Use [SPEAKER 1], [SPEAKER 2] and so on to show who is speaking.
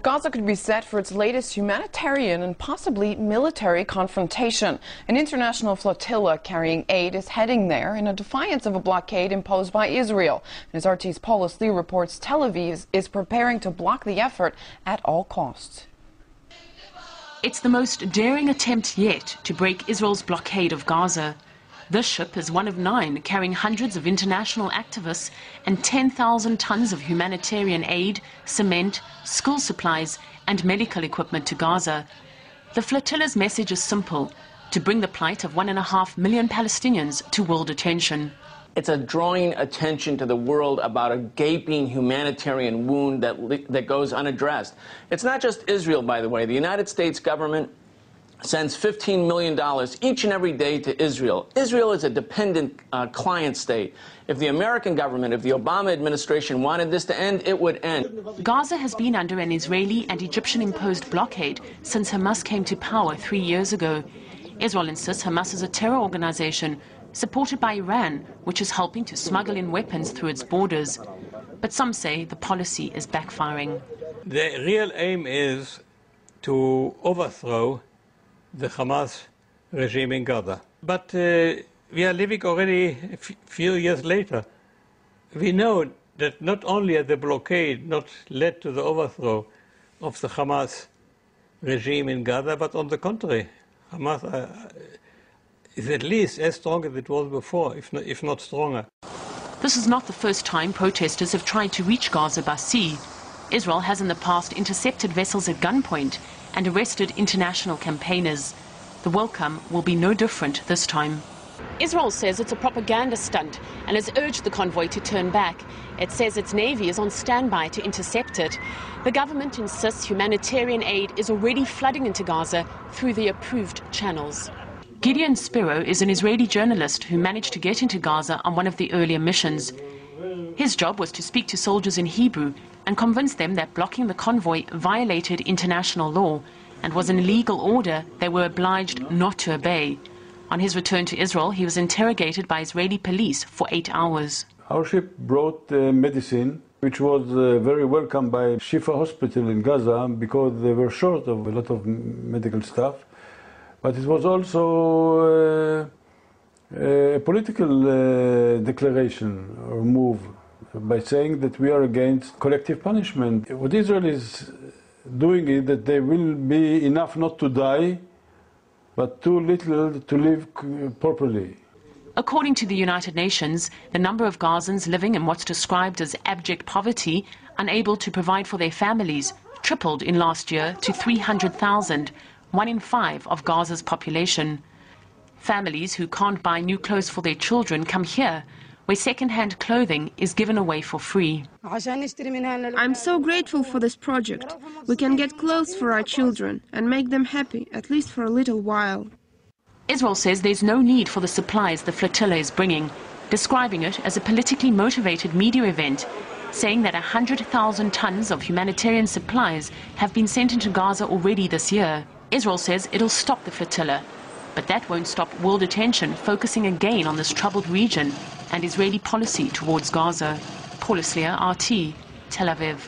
[SPEAKER 1] Gaza could be set for its latest humanitarian and possibly military confrontation. An international flotilla carrying aid is heading there in a defiance of a blockade imposed by Israel. As RT's Paulus Lee reports, Tel Aviv is preparing to block the effort at all costs.
[SPEAKER 2] It's the most daring attempt yet to break Israel's blockade of Gaza. This ship is one of 9 carrying hundreds of international activists and 10,000 tons of humanitarian aid, cement, school supplies and medical equipment to Gaza. The flotilla's message is simple: to bring the plight of 1.5 million Palestinians to world attention.
[SPEAKER 3] It's a drawing attention to the world about a gaping humanitarian wound that goes unaddressed. It's not just Israel, by the way. The United States government sends $15 million each and every day to Israel. Israel is a dependent client state. If the American government, if the Obama administration wanted this to end, it would end.
[SPEAKER 2] Gaza has been under an Israeli and Egyptian-imposed blockade since Hamas came to power 3 years ago. Israel insists Hamas is a terror organization supported by Iran, which is helping to smuggle in weapons through its borders. But some say the policy is backfiring.
[SPEAKER 4] The real aim is to overthrow the Hamas regime in Gaza. But we are living already a few years later. We know that not only has the blockade not led to the overthrow of the Hamas regime in Gaza, but on the contrary, Hamas is at least as strong as it was before, if not stronger.
[SPEAKER 2] This is not the first time protesters have tried to reach Gaza by sea. Israel has in the past intercepted vessels at gunpoint and arrested international campaigners. The welcome will be no different this time. Israel says it's a propaganda stunt and has urged the convoy to turn back. It says its navy is on standby to intercept it. The government insists humanitarian aid is already flooding into Gaza through the approved channels. Gideon Spiro is an Israeli journalist who managed to get into Gaza on one of the earlier missions. His job was to speak to soldiers in Hebrew and convince them that blocking the convoy violated international law and was an illegal order they were obliged not to obey. On his return to Israel, he was interrogated by Israeli police for 8 hours.
[SPEAKER 5] Our ship brought medicine, which was very welcome by Shifa Hospital in Gaza because they were short of a lot of medical staff. But it was also a political declaration or move by saying that we are against collective punishment. What Israel is doing is that there will be enough not to die, but too little to live properly.
[SPEAKER 2] According to the United Nations, the number of Gazans living in what's described as abject poverty, unable to provide for their families, tripled in last year to 300,000, 1 in 5 of Gaza's population. Families who can't buy new clothes for their children come here, where second-hand clothing is given away for free.
[SPEAKER 6] I'm so grateful for this project. We can get clothes for our children and make them happy, at least for a little while.
[SPEAKER 2] Israel says there's no need for the supplies the flotilla is bringing, describing it as a politically motivated media event, saying that 100,000 tons of humanitarian supplies have been sent into Gaza already this year. Israel says it'll stop the flotilla, but that won't stop world attention focusing again on this troubled region and Israeli policy towards Gaza. Paulus Lee, RT, Tel Aviv.